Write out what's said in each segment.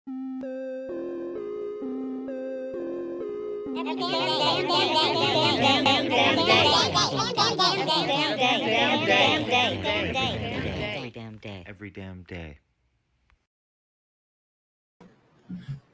Every damn day.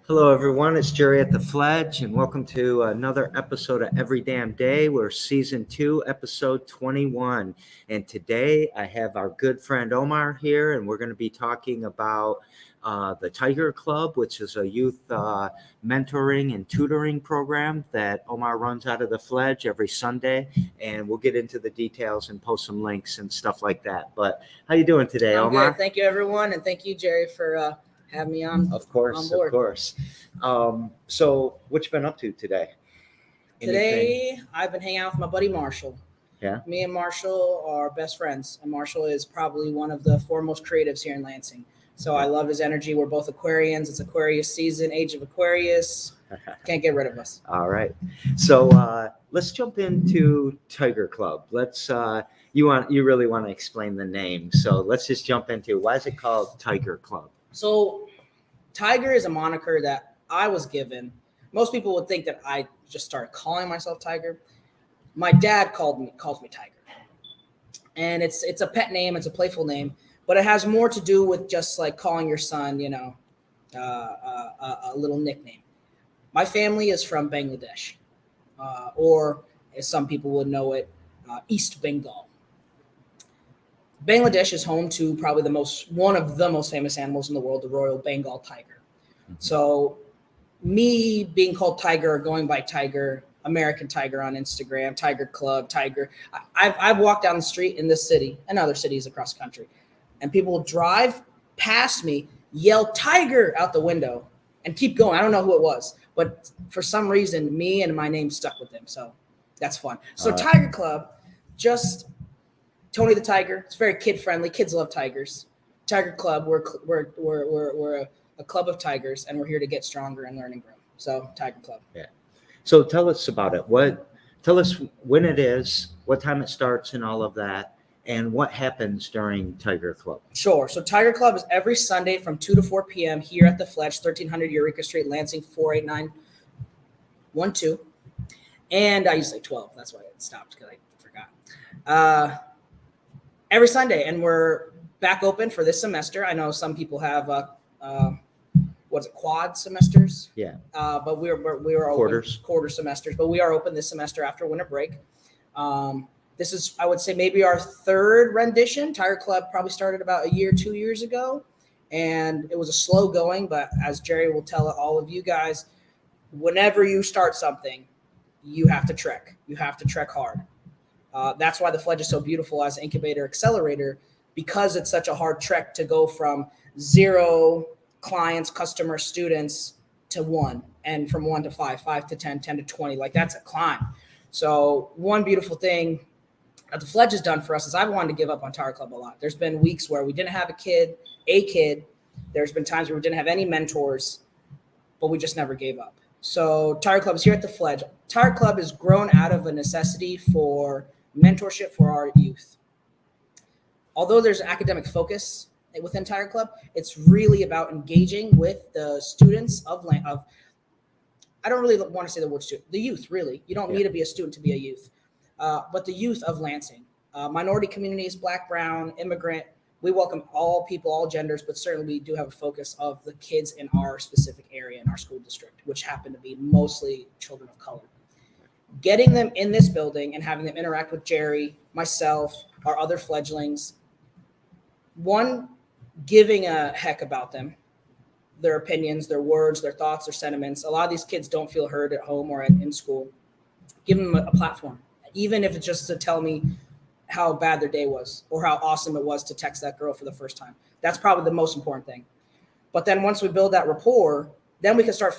Hello, everyone. It's Jerry at the Fledge, and welcome to another episode of Every Damn Day. We're season 2, episode 21. And today I have our good friend Omar here, and we're going to be talking about the Tiger Club, which is a youth mentoring and tutoring program that Omar runs out of the Fledge every Sunday. And we'll get into the details and post some links and stuff like that. But how you doing today, I'm Omar? good. Thank you, everyone, and thank you, Jerry, for having me on. Of course, board. of course. So what you been up to today? Today, I've been hanging out with my buddy Marshall. Yeah. Me and Marshall are best friends, and Marshall is probably one of the foremost creatives here in Lansing. So I love his energy. We're both Aquarians. It's Aquarius season, age of Aquarius. Can't get rid of us. All right. So let's jump into Tiger Club. Let's you really want to explain the name. So let's just jump into why is it called Tiger Club? So Tiger is a moniker that I was given. Most people would think that I just started calling myself Tiger. My dad calls me Tiger. And it's a pet name, it's a playful name, but it has more to do with just like calling your son, a little nickname. My family is from Bangladesh, or as some people would know it, East Bengal. Bangladesh is home to probably one of the most famous animals in the world, the Royal Bengal tiger. Mm-hmm. So me being called Tiger or going by Tiger, American Tiger on Instagram, Tiger Club, Tiger. I've walked down the street in this city and other cities across the country, and people will drive past me, yell Tiger out the window, and keep going. I don't know who it was, but for some reason, me and my name stuck with them. So that's fun. So Tiger Club, just Tony the Tiger. It's very kid friendly. Kids love tigers. Tiger Club. We're a club of tigers, and we're here to get stronger and learn and grow. So Tiger Club. Yeah. So tell us about it. Tell us when it is, what time it starts, and all of that, and what happens during Tiger Club. Sure. So Tiger Club is every Sunday from 2 to 4 p.m. here at the Fledge, 1300 Eureka Street, Lansing, 48912. And I used to say 12. That's why it stopped because I forgot. Every Sunday, and we're back open for this semester. I know some people have quad semesters? Yeah. But we are open quarter semesters, but we are open this semester after winter break. This is, I would say, maybe our third rendition. Tiger Club probably started about 2 years ago, and it was a slow going, but as Jerry will tell all of you guys, whenever you start something, you have to trek. You have to trek hard. That's why the Fledge is so beautiful as an incubator accelerator, because it's such a hard trek to go from 0 clients, customers, students to 1, and from 1 to 5, 5 to 10, 10 to 20. Like, that's a climb. So one beautiful thing that the Fledge has done for us is I've wanted to give up on Tiger Club a lot. There's been weeks where we didn't have a kid. There's been times where we didn't have any mentors, but we just never gave up. So Tiger Club is here at the Fledge. Tiger Club is grown out of a necessity for mentorship for our youth. Although there's an academic focus within Tiger Club, it's really about engaging with the students of I don't really want to say the word student, the youth, really. You don't need to be a student to be a youth, but the youth of Lansing. Minority communities, Black, Brown, immigrant, we welcome all people, all genders, but certainly we do have a focus of the kids in our specific area in our school district, which happen to be mostly children of color. Getting them in this building and having them interact with Jerry, myself, our other fledglings, one, giving a heck about them, their opinions, their words, their thoughts, their sentiments. A lot of these kids don't feel heard at home or in school. Give them a platform, even if it's just to tell me how bad their day was or how awesome it was to text that girl for the first time. That's probably the most important thing. But then once we build that rapport, then we can start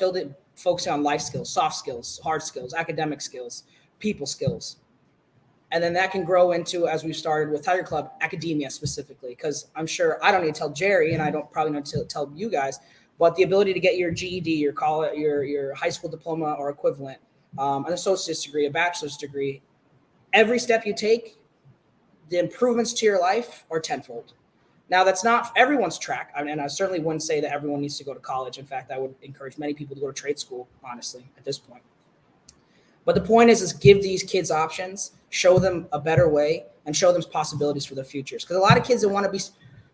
focusing on life skills, soft skills, hard skills, academic skills, people skills. And then that can grow into, as we've started with Tiger Club, academia specifically, because I'm sure I don't need to tell Jerry, and I don't probably need to tell you guys, but the ability to get your GED, your college, your high school diploma or equivalent, an associate's degree, a bachelor's degree, every step you take, the improvements to your life are tenfold. Now, that's not everyone's track. I mean, and I certainly wouldn't say that everyone needs to go to college. In fact, I would encourage many people to go to trade school, honestly, at this point. But the point is give these kids options, show them a better way, and show them possibilities for their futures. Because a lot of kids that want to be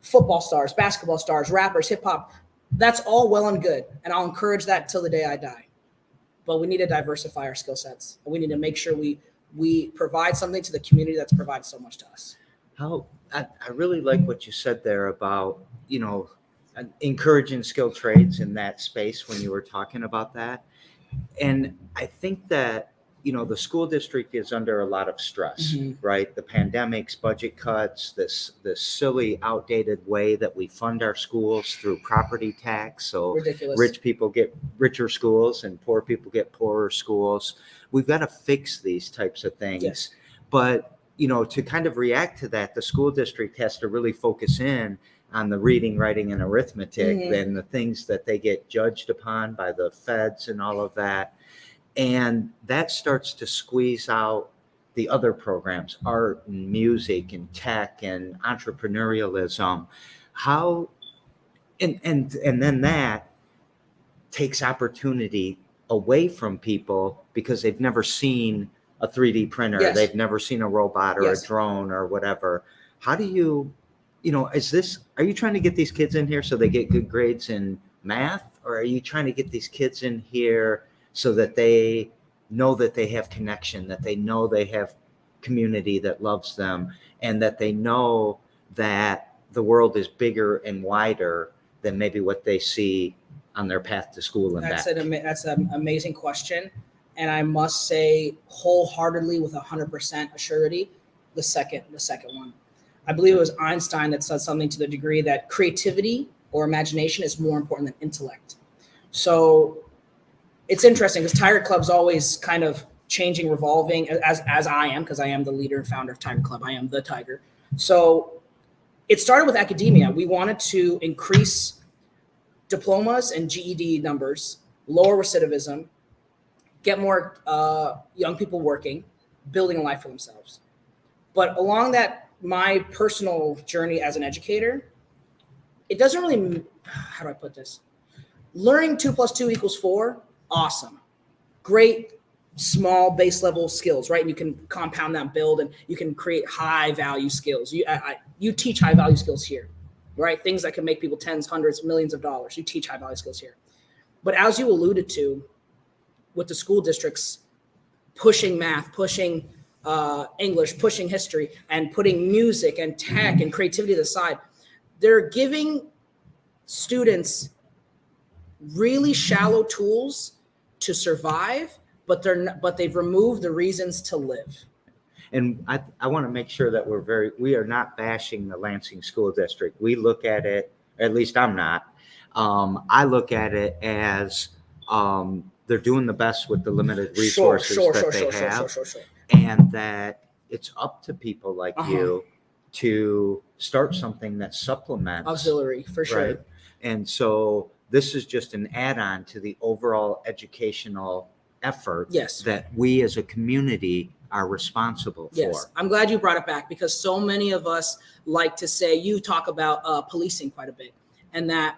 football stars, basketball stars, rappers, hip hop, that's all well and good. And I'll encourage that till the day I die. But we need to diversify our skill sets. And we need to make sure we provide something to the community that's provided so much to us. I really like what you said there about, encouraging skilled trades in that space when you were talking about that. And I think that, the school district is under a lot of stress, right? The pandemics, budget cuts, this silly, outdated way that we fund our schools through property tax. So ridiculous. Rich people get richer schools and poor people get poorer schools. We've got to fix these types of things. Yes. But, to kind of react to that, the school district has to really focus in on the reading, writing, and arithmetic and the things that they get judged upon by the feds and all of that. And that starts to squeeze out the other programs, art and music and tech and entrepreneurialism. And then that takes opportunity away from people because they've never seen a 3D printer. Yes. They've never seen a robot or a drone or whatever. How do you, are you trying to get these kids in here so they get good grades in math? Or are you trying to get these kids in here so that they know that they have connection, that they know they have community that loves them, and that they know that the world is bigger and wider than maybe what they see on their path to school and That's back? That's an amazing question. And I must say wholeheartedly with 100% assurity, the second one. I believe it was Einstein that said something to the degree that creativity or imagination is more important than intellect. So it's interesting because Tiger Club's always kind of changing, revolving as I am, because I am the leader and founder of Tiger Club. I am the Tiger. So it started with academia. We wanted to increase diplomas and GED numbers, lower recidivism, get more young people working, building a life for themselves. But along that, my personal journey as an educator, it doesn't really, how do I put this? Learning 2 + 2 = 4, awesome. Great, small base level skills, right? And you can compound that, build, and you can create high value skills. You teach high value skills here, right? Things that can make people tens, hundreds, millions of dollars. You teach high value skills here. But as you alluded to, with the school districts pushing math, pushing English, pushing history, and putting music and tech and creativity to the side, they're giving students really shallow tools to survive, but they've removed the reasons to live. And I want to make sure that we are not bashing the Lansing School District. We look at it, at least I'm not. I look at it as they're doing the best with the limited resources that they have, and that it's up to people like you to start something that supplements auxiliary for sure. Right? And so this is just an add-on to the overall educational effort that we as a community are responsible for. I'm glad you brought it back, because so many of us like to say, you talk about policing quite a bit, and that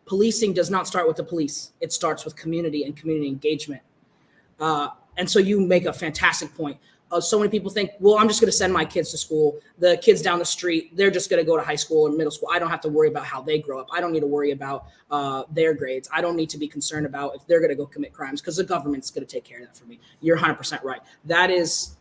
policing does not start with the police. It starts with community and community engagement. And so you make a fantastic point. So many people think, well, I'm just going to send my kids to school. The kids down the street, they're just going to go to high school or middle school. I don't have to worry about how they grow up. I don't need to worry about their grades. I don't need to be concerned about if they're going to go commit crimes, because the government's going to take care of that for me. You're 100% right. That is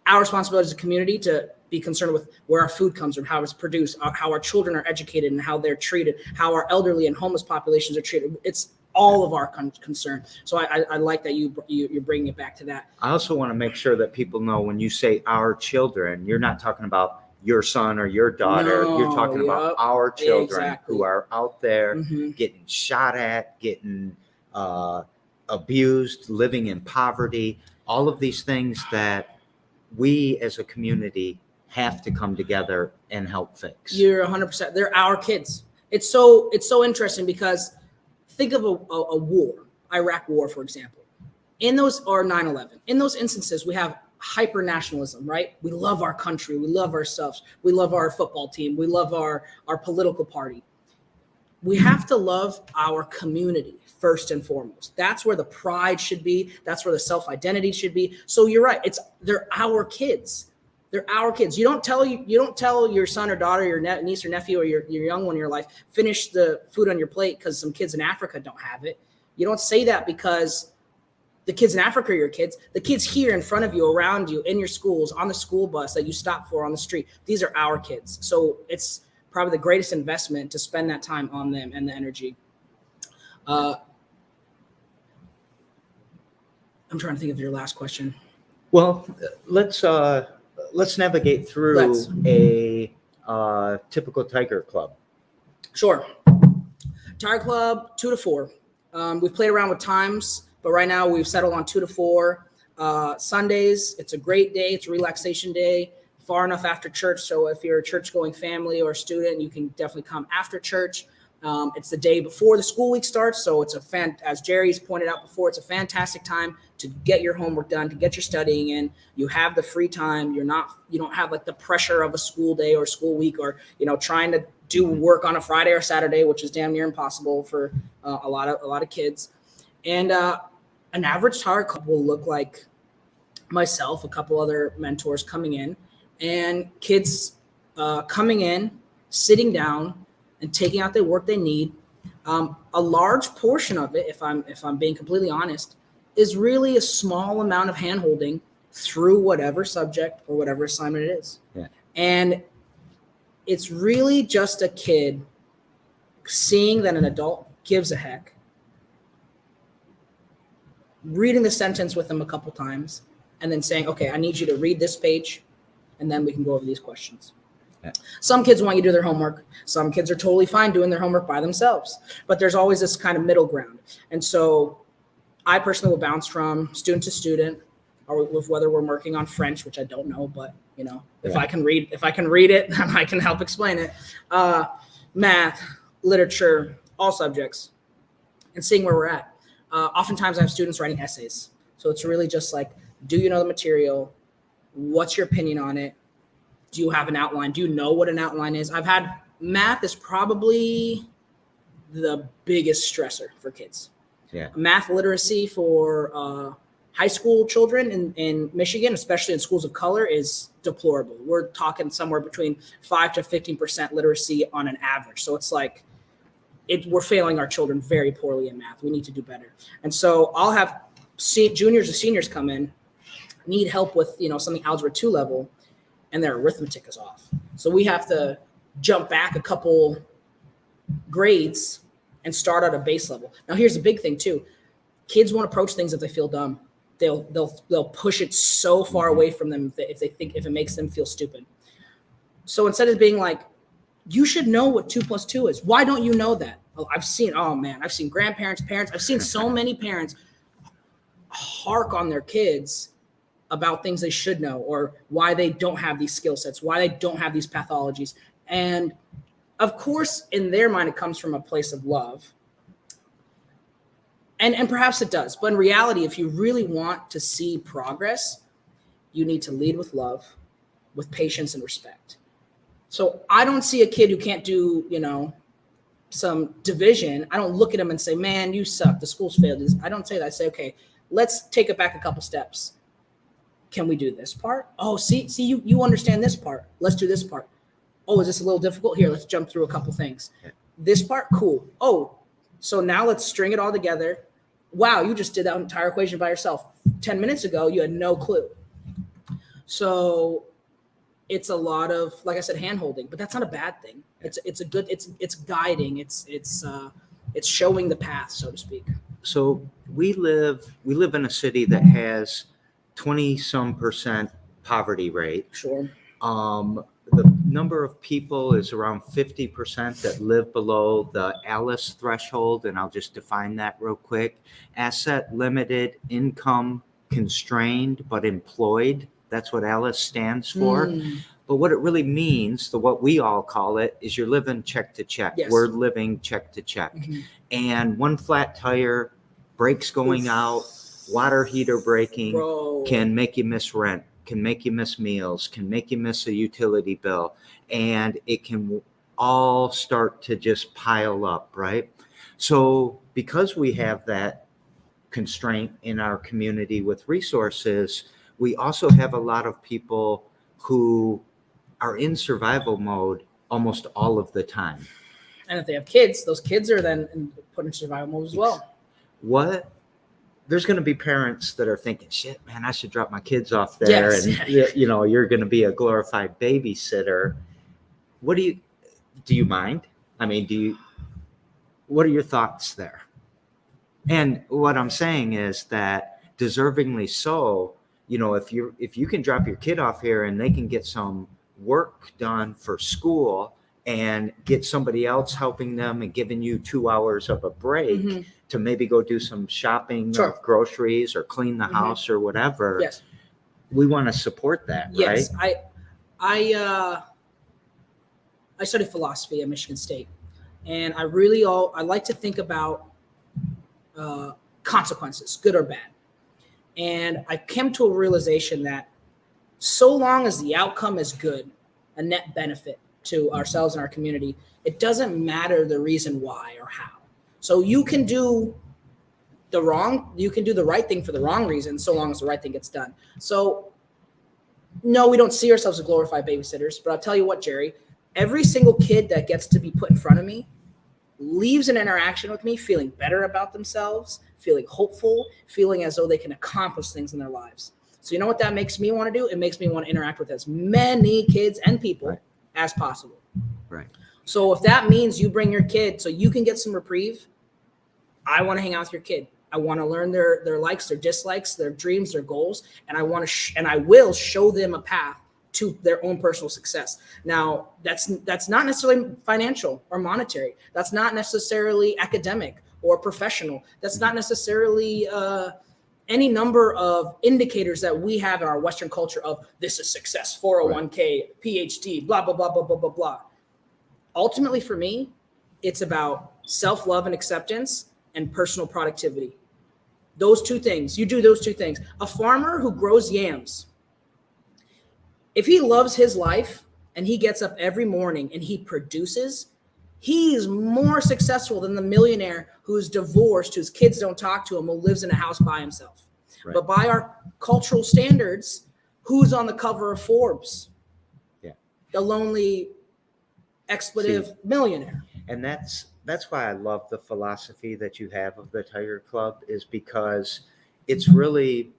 our responsibility as a community, to be concerned with where our food comes from, how it's produced, how our children are educated and how they're treated, how our elderly and homeless populations are treated. It's all of our concern. So I like that you're bringing it back to that. I also want to make sure that people know, when you say our children, you're not talking about your son or your daughter. No, you're talking about our children who are out there getting shot at, getting abused, living in poverty, all of these things that we as a community have to come together and help fix. You're 100%. They're our kids. It's so interesting, because think of a war, Iraq war, for example. In those, or 9/11, in those instances, we have hyper nationalism, right? We love our country. We love ourselves. We love our football team. We love our political party. We have to love our community first and foremost. That's where the pride should be. That's where the self-identity should be. So you're right. They're our kids. They're our kids. You don't tell your son or daughter, your niece or nephew, or your young one in your life, finish the food on your plate because some kids in Africa don't have it. You don't say that because the kids in Africa are your kids. The kids here in front of you, around you, in your schools, on the school bus that you stop for on the street, these are our kids. So it's probably the greatest investment to spend that time on them and the energy. I'm trying to think of your last question. Well, let's navigate through a typical Tiger Club. Sure. Tiger Club, 2 to 4. We've played around with times, but right now we've settled on 2 to 4. Sundays, it's a great day. It's a relaxation day. Far enough after church, so if you're a church-going family or a student, you can definitely come after church. It's the day before the school week starts, so it's as Jerry's pointed out before, it's a fantastic time to get your homework done, to get your studying in. You have the free time. You don't have like the pressure of a school day or school week, or trying to do work on a Friday or Saturday, which is damn near impossible for a lot of kids. And an average Tiger Club will look like myself, a couple other mentors coming in, and kids coming in, sitting down, and taking out the work they need. A large portion of it, if I'm being completely honest, is really a small amount of handholding through whatever subject or whatever assignment it is. Yeah. And it's really just a kid seeing that an adult gives a heck, reading the sentence with them a couple times, and then saying, okay, I need you to read this page, and then we can go over these questions. Yeah. Some kids want you to do their homework. Some kids are totally fine doing their homework by themselves, but there's always this kind of middle ground. And so I personally will bounce from student to student, or with whether we're working on French, which I don't know, but if I can read it, then I can help explain it. Math, literature, all subjects, and seeing where we're at. Oftentimes I have students writing essays. So it's really just like, do you know the material? What's your opinion on it? Do you have an outline? Do you know what an outline is? Math is probably the biggest stressor for kids. Yeah. Math literacy for high school children in Michigan, especially in schools of color, is deplorable. We're talking somewhere between 5 to 15% literacy on an average. So it's like we're failing our children very poorly in math. We need to do better. And so I'll have juniors or seniors come in, need help with something algebra 2 level, and their arithmetic is off. So we have to jump back a couple grades and start at a base level. Now here's the big thing too. Kids won't approach things if they feel dumb. They'll push it so far away from them if it makes them feel stupid. So instead of being like, you should know what 2 + 2 is. Why don't you know that? I've seen grandparents, parents. I've seen so many parents hark on their kids about things they should know, or why they don't have these skill sets, why they don't have these pathologies. And of course, in their mind, it comes from a place of love. And perhaps it does. But in reality, if you really want to see progress, you need to lead with love, with patience and respect. So I don't see a kid who can't do, some division. I don't look at him and say, man, you suck. The school's failed. I don't say that. I say, okay, let's take it back a couple steps. Can we do this part? Oh, see, you understand this part. Let's do this part. Oh, is this a little difficult? Here, let's jump through a couple things. This part, cool. Oh, so now let's string it all together. Wow, you just did that entire equation by yourself. 10 minutes ago, you had no clue. So it's a lot of, like I said, hand-holding, but that's not a bad thing. It's guiding. It's showing the path, so to speak. So we live in a city that has 20-some% poverty rate. Sure. The number of people is around 50% that live below the ALICE threshold, and I'll just define that real quick. Asset limited, income constrained, but employed. That's what ALICE stands for. But what it really means, what we all call it, is you're living check to check. Yes. We're living check to check. And one flat tire, brakes going out, water heater breaking can make you miss rent can make you miss meals, can make you miss a utility bill, and it can all start to just pile up, right? So because we have that constraint in our community with resources, we also have a lot of people who are in survival mode almost all of the time. And if they have kids, those kids are then put in survival mode as well. There's going to be parents that are thinking, shit, man, I should drop my kids off there. Yes. And you're going to be a glorified babysitter. Do you mind? I mean, what are your thoughts there? And what I'm saying is that deservingly so, if you can drop your kid off here and they can get some work done for school and get somebody else helping them and giving you 2 hours of a break to maybe go do some shopping of groceries or clean the house or whatever. Yes. We want to support that, yes. right? I studied philosophy at Michigan State, and I like to think about consequences, good or bad. And I came to a realization that so long as the outcome is good, a net benefit to ourselves and our community, it doesn't matter the reason why or how. So you can do the right thing for the wrong reason, so long as the right thing gets done. So no, we don't see ourselves as glorified babysitters, but I'll tell you what, Jerry, every single kid that gets to be put in front of me leaves an interaction with me feeling better about themselves, feeling hopeful, feeling as though they can accomplish things in their lives. So you know what that makes me want to do? It makes me want to interact with as many kids and people as possible. Right. So if that means you bring your kid so you can get some reprieve, I want to hang out with your kid. I want to learn their likes, their dislikes, their dreams, their goals, and I want to and I will show them a path to their own personal success. Now, that's not necessarily financial or monetary. That's not necessarily academic or professional. That's not necessarily any number of indicators that we have in our Western culture of this is success, 401k, PhD, blah, blah, blah, blah, blah, blah, blah. Ultimately, for me, it's about self-love and acceptance and personal productivity. Those two things. You do those two things. A farmer who grows yams, if he loves his life and he gets up every morning and he produces, he's more successful than the millionaire who's divorced, whose kids don't talk to him, who lives in a house by himself. Right. But by our cultural standards, who's on the cover of Forbes? Yeah. The lonely expletive millionaire. And that's why I love the philosophy that you have of the Tiger Club, is because it's really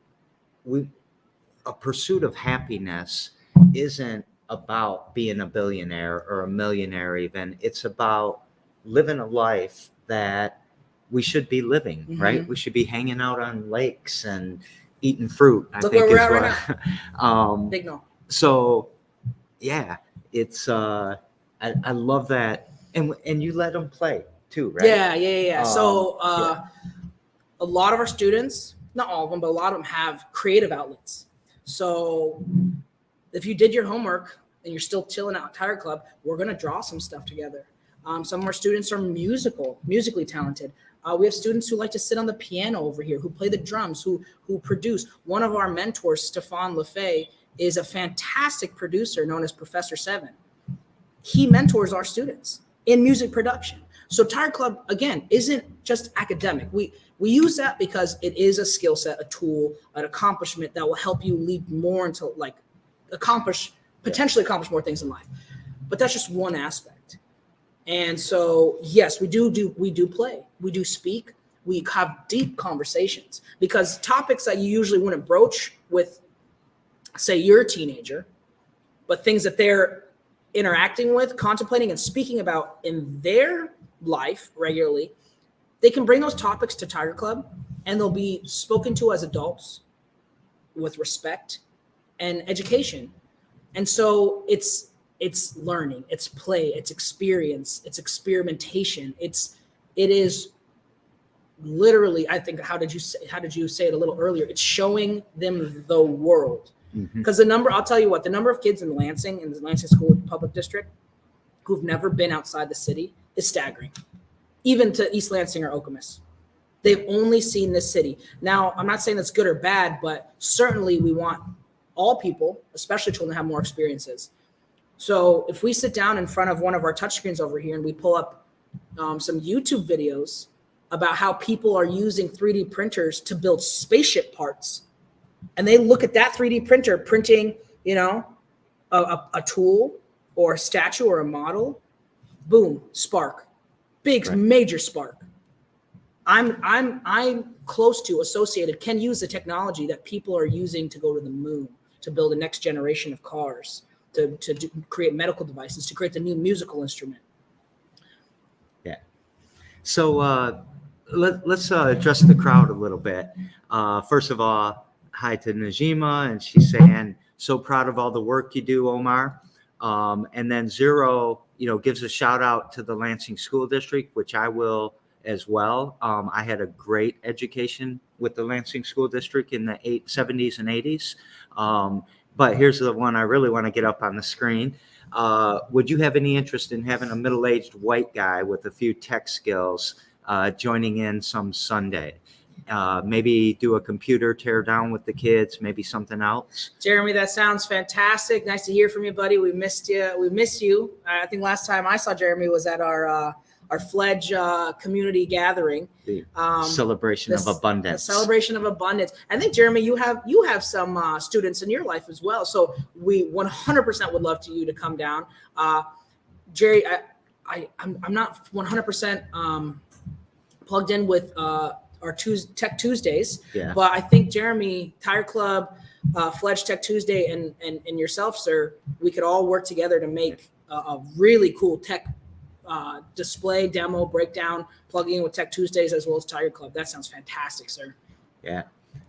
a pursuit of happiness isn't about being a billionaire or a millionaire even. It's about living a life that we should be living, right? We should be hanging out on lakes and eating fruit. Look where we're at right now. Big no. So yeah, it's I love that. And you let them play too, right? Yeah. So a lot of our students, not all of them, but a lot of them have creative outlets. So if you did your homework and you're still chilling out at Tiger Club, we're going to draw some stuff together. Some of our students are musically talented. We have students who like to sit on the piano over here, who play the drums, who produce. One of our mentors, Stefan LeFay, is a fantastic producer known as Professor Seven. He mentors our students in music production. So Tiger Club, again, isn't just academic. We use that because it is a skill set, a tool, an accomplishment that will help you lead more into potentially accomplish more things in life. But that's just one aspect. And so, yes, we do play, we do speak, we have deep conversations, because topics that you usually wouldn't broach with, say, you're a teenager, but things that they're interacting with, contemplating, and speaking about in their life regularly, they can bring those topics to Tiger Club and they'll be spoken to as adults with respect and education. And so it's learning, it's play, it's experience, it's experimentation. It is literally, I think, how did you say it a little earlier? It's showing them the world. Because I'll tell you what, the number of kids in the Lansing School Public District who've never been outside the city is staggering, even to East Lansing or Okemos. They've only seen this city. Now, I'm not saying that's good or bad, but certainly we want all people, especially children, have more experiences. So if we sit down in front of one of our touchscreens over here and we pull up some YouTube videos about how people are using 3D printers to build spaceship parts, and they look at that 3D printer printing, a tool or a statue or a model, boom, spark, big, right. Major spark. I'm close to, associated, can use the technology that people are using to go to the moon, to build a next generation of cars, to create medical devices, to create the new musical instrument. Yeah. So let's address the crowd a little bit. First of all, hi to Najima, and she's saying, so proud of all the work you do, Omar. And then Zero, gives a shout out to the Lansing School District, which I will as well. I had a great education with the Lansing School District in the 70s and 80s. But here's the one I really want to get up on the screen. Would you have any interest in having a middle-aged white guy with a few tech skills joining in some Sunday? Maybe do a computer tear down with the kids, maybe something else. Jeremy, that sounds fantastic. Nice to hear from you, buddy. We missed you. We miss you. I think last time I saw Jeremy was at our Fledge community gathering. The celebration of abundance. The celebration of abundance. I think, Jeremy, you have some students in your life as well. So we 100% would love you to come down. Jerry, I'm not 100% plugged in with our Tech Tuesdays, yeah. But I think Jeremy, Tire Club, Fledge Tech Tuesday, and yourself, sir, we could all work together to make a really cool tech display, demo, breakdown, plugging in with Tech Tuesdays as well as Tire Club. That sounds fantastic, sir. Yeah.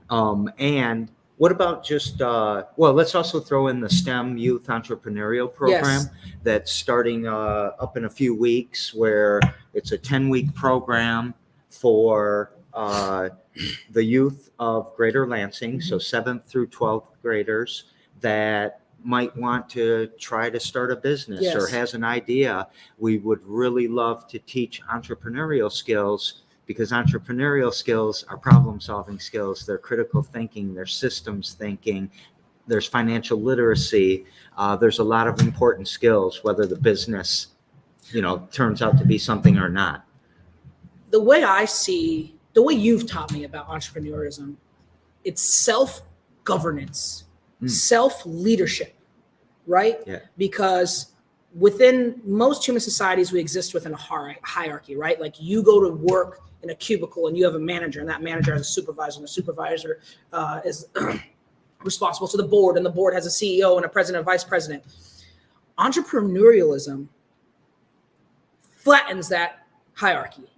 And what about just, let's also throw in the STEM Youth Entrepreneurial Program. Yes. That's starting up in a few weeks, where it's a 10-week program for the youth of Greater Lansing, so 7th through 12th graders that might want to try to start a business. Yes. Or has an idea. We would really love to teach entrepreneurial skills, because entrepreneurial skills are problem-solving skills. They're critical thinking, they're systems thinking, there's financial literacy. There's a lot of important skills, whether the business, turns out to be something or not. The way you've taught me about entrepreneurism, it's self-governance, self-leadership, right? Yeah. Because within most human societies, we exist within a hierarchy, right? Like, you go to work in a cubicle and you have a manager, and that manager has a supervisor, and the supervisor is responsible to the board, and the board has a CEO and a president and vice president. Entrepreneurialism flattens that hierarchy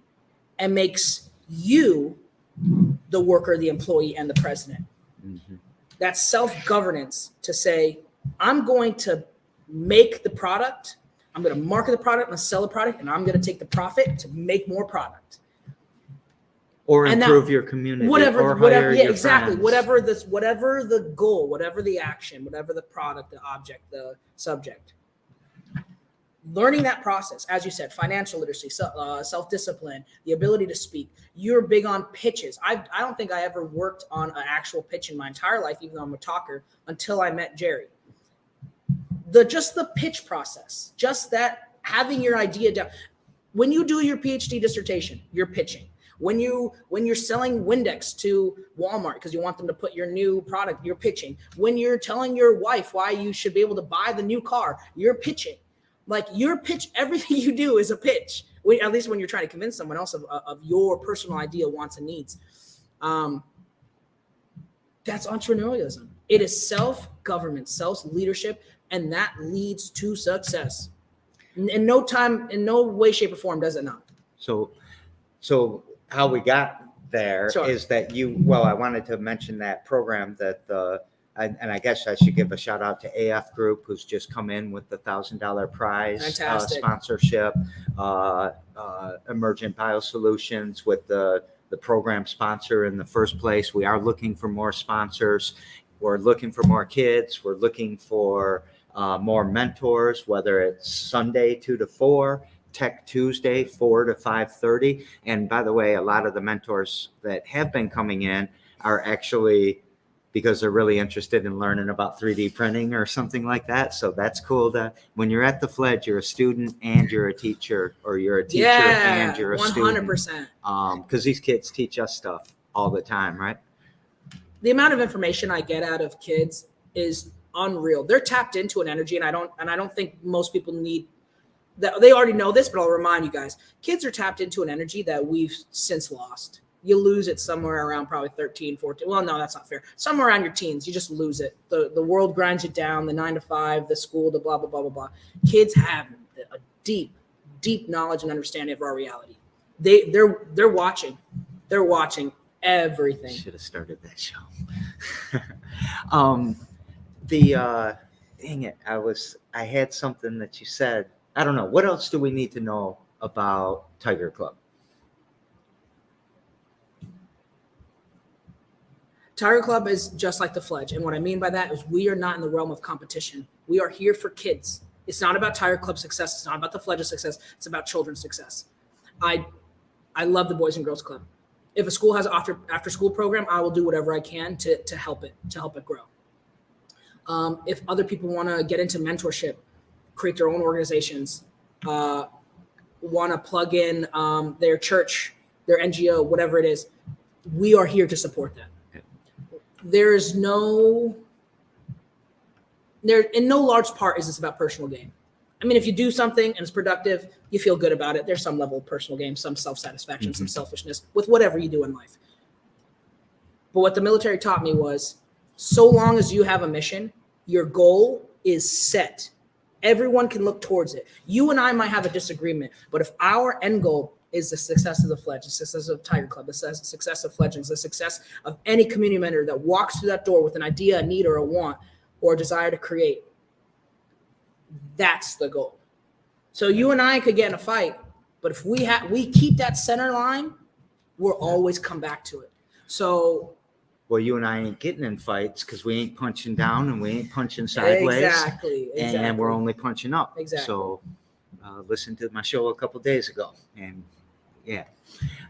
and makes you the worker, the employee, and the president. Mm-hmm. That's self-governance, to say, I'm going to make the product, I'm going to market the product, I'm going to sell the product, and I'm going to take the profit to make more product. Or improve your community. Whatever, yeah, exactly. Friends. Whatever the goal, whatever the action, whatever the product, the object, the subject. Learning that process, as you said, financial literacy, self-discipline, the ability to speak. You're big on pitches. I don't think I ever worked on an actual pitch in my entire life, even though I'm a talker, until I met Jerry. Just the pitch process, just that, having your idea down. When you do your PhD dissertation, you're pitching. When you're selling Windex to Walmart because you want them to put your new product, you're pitching. When you're telling your wife why you should be able to buy the new car, you're pitching. Like, your pitch, everything you do is a pitch. At least when you're trying to convince someone else of your personal idea, wants, and needs. That's entrepreneurialism. It is self-government, self-leadership, and that leads to success. In no way, shape, or form does it not. So how we got there is that I wanted to mention that program that and I guess I should give a shout out to AF Group, who's just come in with the $1,000 prize sponsorship, Emergent Biosolutions with the program sponsor in the first place. We are looking for more sponsors. We're looking for more kids. We're looking for more mentors, whether it's Sunday 2 to 4, Tech Tuesday 4 to 5:30. And by the way, a lot of the mentors that have been coming in are actually because they're really interested in learning about 3D printing or something like that. So that's cool that when you're at the Fledge, you're a student and you're a teacher, or you're a teacher and you're a 100%. student. Because these kids teach us stuff all the time, right? The amount of information I get out of kids is unreal. They're tapped into an energy, and I don't think most people need that. They already know this, but I'll remind you guys, kids are tapped into an energy that we've since lost. You lose it somewhere around probably 13, 14. Well, no, that's not fair. Somewhere around your teens, you just lose it. The world grinds you down, the 9 to 5, the school, the blah, blah, blah, blah, blah. Kids have a deep, deep knowledge and understanding of our reality. They're watching. They're watching everything. Should have started that show. Dang it. I had something that you said. I don't know. What else do we need to know about Tiger Club? Tiger Club is just like the Fledge. And what I mean by that is we are not in the realm of competition. We are here for kids. It's not about Tiger Club success. It's not about the Fledge's success. It's about children's success. I love the Boys and Girls Club. If a school has an after school program, I will do whatever I can to help it grow. If other people want to get into mentorship, create their own organizations, want to plug in their church, their NGO, whatever it is, we are here to support that. In no large part is this about personal gain. I mean, if you do something and it's productive, you feel good about it. There's some level of personal gain, some self-satisfaction, some selfishness with whatever you do in life. But what the military taught me was, so long as you have a mission, your goal is set. Everyone can look towards it. You and I might have a disagreement, but if our end goal is the success of the Fledge, the success of Tiger Club, the success of Fledgings, the success of any community mentor that walks through that door with an idea, a need, or a want, or a desire to create, that's the goal. So you and I could get in a fight, but if we keep that center line, we'll always come back to it. So, well, you and I ain't getting in fights because we ain't punching down and we ain't punching sideways. Exactly. And we're only punching up. Exactly. So listen to my show a couple days ago. And yeah.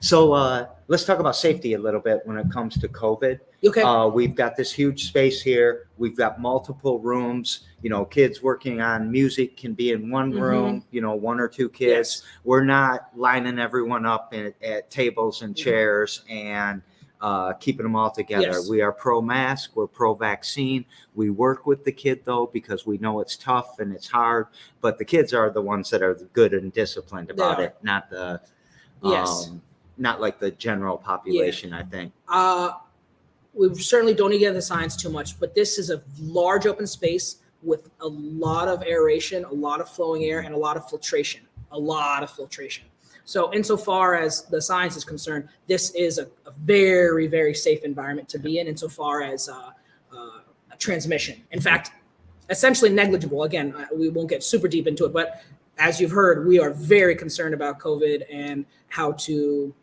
So let's talk about safety a little bit when it comes to COVID. Okay. We've got this huge space here. We've got multiple rooms. You know, kids working on music can be in one room, you know, 1 or 2 kids. Yes. We're not lining everyone up at tables and chairs and keeping them all together. Yes. We are pro-mask. We're pro-vaccine. We work with the kid, though, because we know it's tough and it's hard. But the kids are the ones that are good and disciplined about it, not the not like the general population, I think. We certainly don't need to get into science too much, but this is a large open space with a lot of aeration, a lot of flowing air, and a lot of filtration. So insofar as the science is concerned, this is a very, very safe environment to be in insofar as a transmission. In fact, essentially negligible. Again, we won't get super deep into it, but as you've heard, we are very concerned about COVID and how to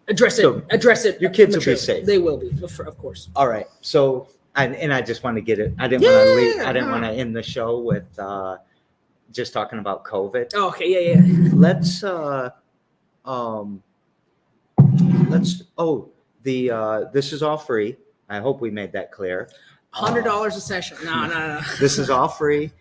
address it. Your kids will be safe. They will be, of course. All right. So, and I just want to get it. I didn't want to leave. I didn't want to end the show with just talking about COVID. Oh, okay. Yeah. This is all free. I hope we made that clear. $100 a session. No. This is all free.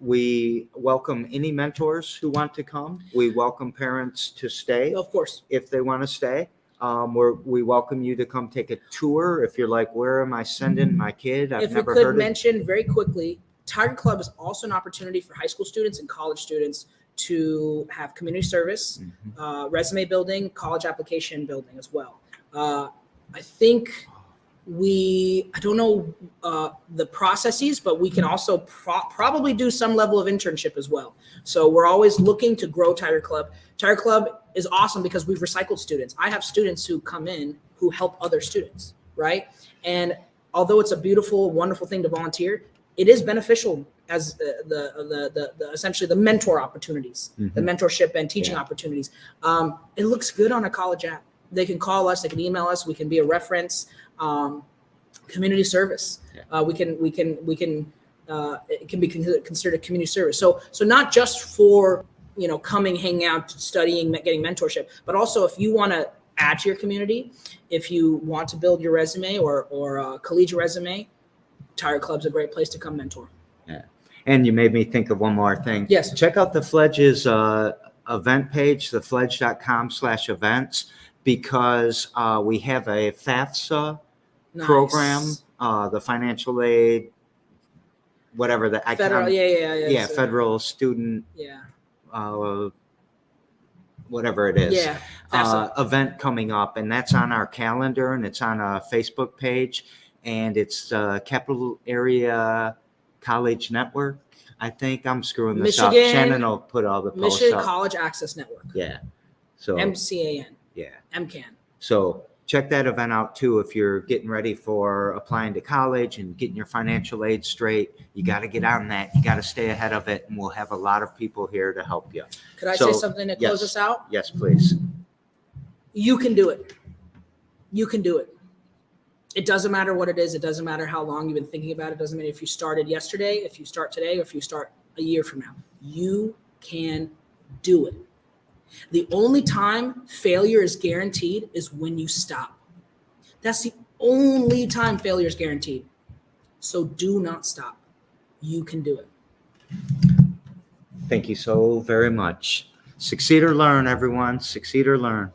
We welcome any mentors who want to come. We welcome parents to stay. Of course. If they want to stay. We welcome you to come take a tour. If you're like, where am I sending my kid? If we could mention very quickly, Tiger Club is also an opportunity for high school students and college students to have community service, resume building, college application building as well. I think I don't know the processes, but we can also probably do some level of internship as well. So we're always looking to grow Tiger Club. Tiger Club is awesome because we've recycled students. I have students who come in who help other students, right? And although it's a beautiful, wonderful thing to volunteer, it is beneficial as the essentially the mentor opportunities, the mentorship and teaching opportunities. It looks good on a college app. They can call us, they can email us, we can be a reference. Community service. It can be considered a community service. So not just for coming, hanging out, studying, getting mentorship, but also if you want to add to your community. If you want to build your resume or a collegiate resume, Tire Club's a great place to come mentor. Yeah. And you made me think of one more thing. Yes. Check out the Fledge's event page, thefledge.com/events, because we have a FAFSA Nice. program, the financial aid, whatever the Federal, yeah, federal student, whatever it is, event coming up, and that's on our calendar, and it's on a Facebook page, and it's Capital Area College Network. I think I'm screwing this up. Shannon will put all the posts Michigan up. College Access Network. Yeah. So MCAN. Yeah. MCAN. So check that event out too. If you're getting ready for applying to college and getting your financial aid straight, you got to get on that. You got to stay ahead of it, and we'll have a lot of people here to help you. Could I say something to close us out? Yes, please. You can do it. You can do it. It doesn't matter what it is. It doesn't matter how long you've been thinking about it. It doesn't matter if you started yesterday, if you start today, or if you start a year from now. You can do it. The only time failure is guaranteed is when you stop. That's the only time failure is guaranteed. So do not stop. You can do it. Thank you so very much. Succeed or learn, everyone. Succeed or learn.